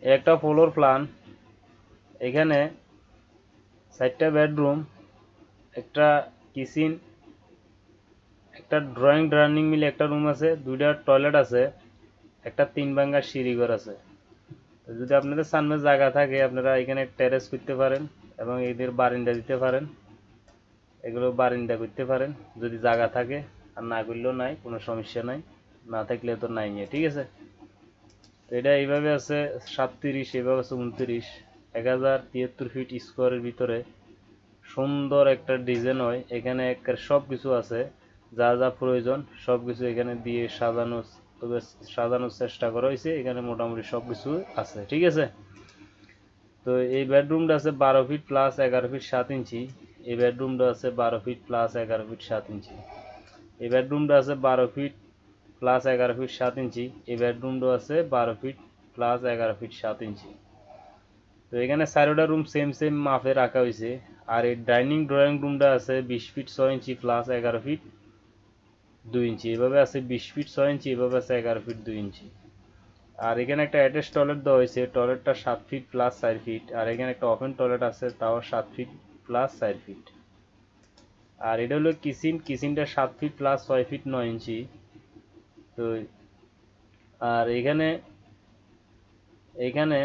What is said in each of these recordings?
একটা floor plan. এখানে 4টা বেডরুম, একটা কিচেন, একটা ড্রয়িং ডাইনিং মিলে একটা রুম আছে, 2টা টয়লেট আছে, একটা 3 ভাঙ্গা সিঁড়িঘর আছে। তো যদি আপনাদের সামনে জায়গা থাকে আপনারা এখানে টেরেস করতে পারেন এবং এদের বারিন্দা দিতে পারেন, এগুলো বারিন্দা করতে পারেন যদি জায়গা থাকে। আর না করলেও নাই, কোনো সমস্যা নাই, না থাকলে তো নাই নিয়ে, ঠিক আছে। তো এটা এইভাবে আছে 37, এইভাবে আছে 29, 1073 ফিট স্কোয়ারের ভিতরে সুন্দর একটা ডিজাইন হয়। এখানে সব কিছু আছে, যা যা প্রয়োজন সব কিছু এখানে দিয়ে সাজানোর চেষ্টা করা হয়েছে। এখানে মোটামুটি সব কিছু আছে, ঠিক আছে। তো এই বেডরুমটা আছে 12 ফিট প্লাস 11 ফিট 7 ইঞ্চি। এই বেডরুমটা আছে 12 ফিট প্লাস 11 ফিট 7 ইঞ্চি। এই বেডরুমটা আছে 12 ফিট প্লাস 11 ফিট 7 ইঞ্চি। এই বেডরুমটা আছে 12 ফিট প্লাস 11 ফিট 7 ইঞ্চি। তো এখানে চারোটা রুম সেম সেম মাপে রাখা হয়েছে। আর এই ডাইনিং ড্রয়িং রুমটা আছে 20 ফিট 6 ইঞ্চি প্লাস 11 ফিট 2 ইঞ্চি। এভাবে আছে 20 ফিট 6 ইঞ্চি, এভাবে আছে 11 ফিট 2 ইঞ্চি। আর এখানে একটা অ্যাটাচ টয়লেট দেওয়া হয়েছে, টয়লেটটা 7 ফিট প্লাস 4 ফিট। আর এখানে একটা ওপেন টয়লেট আছে, তাও 7 ফিট প্লাস 4 ফিট। আর এটা হলো কিচেনটা 7 ফিট প্লাস 6 ফিট 9 ইঞ্চি। তো আর এখানে এখানে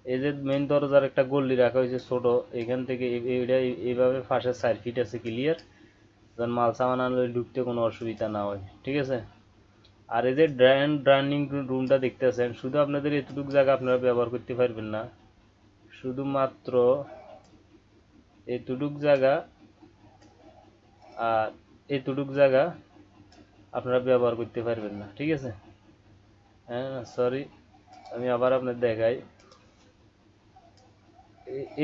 এই যে মেইন দরজার একটা গল্লি রাখা হয়েছে ছোট, এখান থেকে এইটা এইভাবে পাশে 4 ফিট আছে ক্লিয়ার, যেন মাল সামান আনলে ঢুকতে কোনো অসুবিধা না হয়, ঠিক আছে। আর এই যে ডাইনিং রুমটা দেখতেছেন, শুধু আপনাদের এতটুকু জায়গা আপনারা ব্যবহার করতে পারবেন না, শুধুমাত্র এতটুক জায়গা আর এতটুক জায়গা আপনারা ব্যবহার করতে পারবেন না, ঠিক আছে। হ্যাঁ, সরি, আমি আবার আপনাদের দেখাই।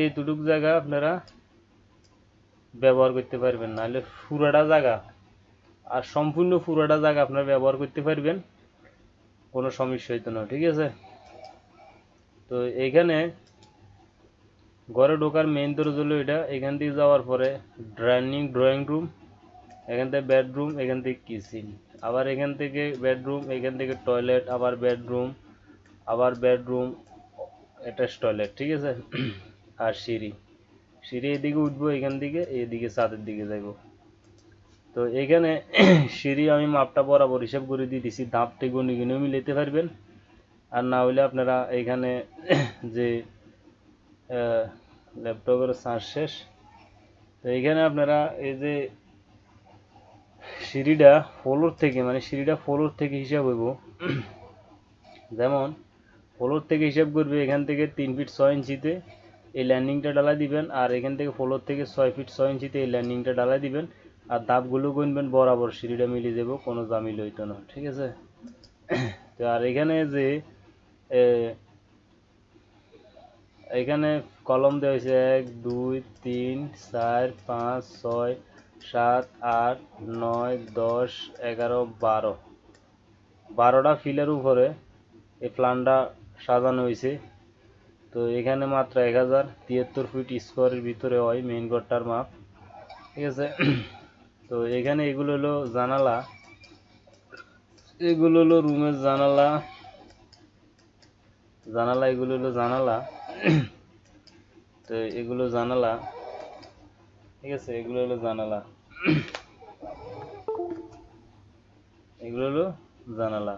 এইটুক জায়গা আপনারা ব্যবহার করতে পারবেন না, হলে পুরাটা জায়গা আর সম্পূর্ণ পুরাটা জায়গা আপনারা ব্যবহার করতে পারবেন, কোনো সমস্যা হইতো না, ঠিক আছে। তো এইখানে ঘরে ঢোকার মেইন দরজা হলো এটা। এখান থেকে যাওয়ার পরে ড্রয়িং রুম, এখান থেকে বেডরুম, এখান থেকে কিচেন, আবার এখান থেকে বেডরুম, এখান থেকে টয়লেট, আবার বেডরুম, আবার বেডরুম, অ্যাটাচ টয়লেট, ঠিক আছে। আর সিঁড়ি, সিঁড়ি এদিকে উঠবো, এখান থেকে এইদিকে ছাদের দিকে যাইব। তো এখানে সিঁড়ি আমি মাপটা বরাবর হিসাব করে দিয়ে দিছি, ধাপটি গুনে গুনেও মিলাইতে পারবেন। আর না হলে আপনারা এখানে যে ল্যাপটপের চার্জ শেষ, তো এখানে আপনারা এই যে সিঁড়িটা ফ্লোর থেকে হিসাব হইব। যেমন ফ্লোর থেকে হিসাব করবে, এখান থেকে 3 ফিট 6 ইঞ্চিতে এই ল্যান্ডিংটা ডালাই দিবেন, আর এখান থেকে ফ্লোর থেকে 6 ফিট 6 ইঞ্চিতে এই ল্যান্ডিংটা ডালাই দিবেন। আর ধাপগুলো গুনবেন বরাবর, সিঁড়িটা মিলিয়ে যাব, কোনো জামিল হইতো না, ঠিক আছে। তো আর এখানে যে এখানে কলম দেওয়া হয়েছে 1 2 3 4 5 6 7 8 9 10 11 12টা ফিলের উপরে এই প্ল্যানটা সাজানো হয়েছে। তো এখানে মাত্র 1073 ফিট স্কোয়ারের ভিতরে হয় মেইন ঘরটার মাপ, ঠিক আছে। তো এখানে এগুলো হলো জানালা, এগুলো হলো রুমের জানালা, এগুলো হলো জানালা। তো এগুলো জানালা, ঠিক আছে, এগুলো হলো জানালা, এগুলো হলো জানালা।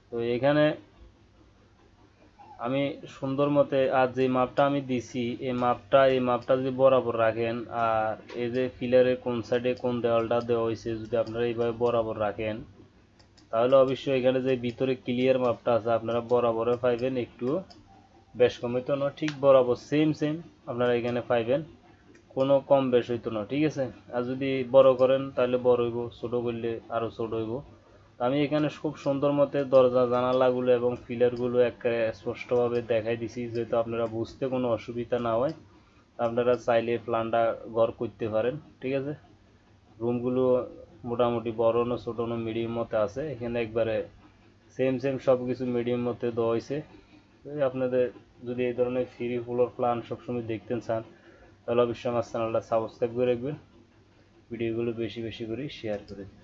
তো এখানে আমি সুন্দর মতে আর যে মাপটা আমি দিছি, এই মাপটা যদি বরাবর রাখেন, আর এই যে পিলারের কোন সাইডে কোন দেওয়ালটা দেওয়া হয়েছে যদি আপনারা এইভাবে বরাবর রাখেন, তাহলে অবশ্যই এখানে যে ভিতরে ক্লিয়ার মাপটা আছে আপনারা বরাবরে পাইবেন, একটু বেশ কম হইতো না, ঠিক বরাবর সেম আপনারা এখানে পাইবেন, কোনো কম বেশ হইতো না, ঠিক আছে। আর যদি বড় করেন তাহলে বড় হইব, ছোট করলে আরো ছোট হইব। আমি এখানে খুব সুন্দর মতে দরজা জানালাগুলো এবং পিলারগুলো একেবারে স্পষ্টভাবে দেখাই দিছি, যেহেতু আপনারা বুঝতে কোনো অসুবিধা না হয়, আপনারা চাইলে প্ল্যানটা ঘর করতে পারেন, ঠিক আছে। রুমগুলো মোটামুটি বড় না ছোট না মিডিয়াম মতে আছে, এখানে একবারে সেম সব কিছু মিডিয়াম মতে দেওয়া হয়েছে। আপনাদের যদি এই ধরনের ফ্রি ফ্লোর প্ল্যান সবসময় দেখতে চান, তাহলে অবশ্যই আমার চ্যানেলটা সাবস্ক্রাইব করে রাখবেন, ভিডিওগুলো বেশি বেশি করে শেয়ার করে দিন।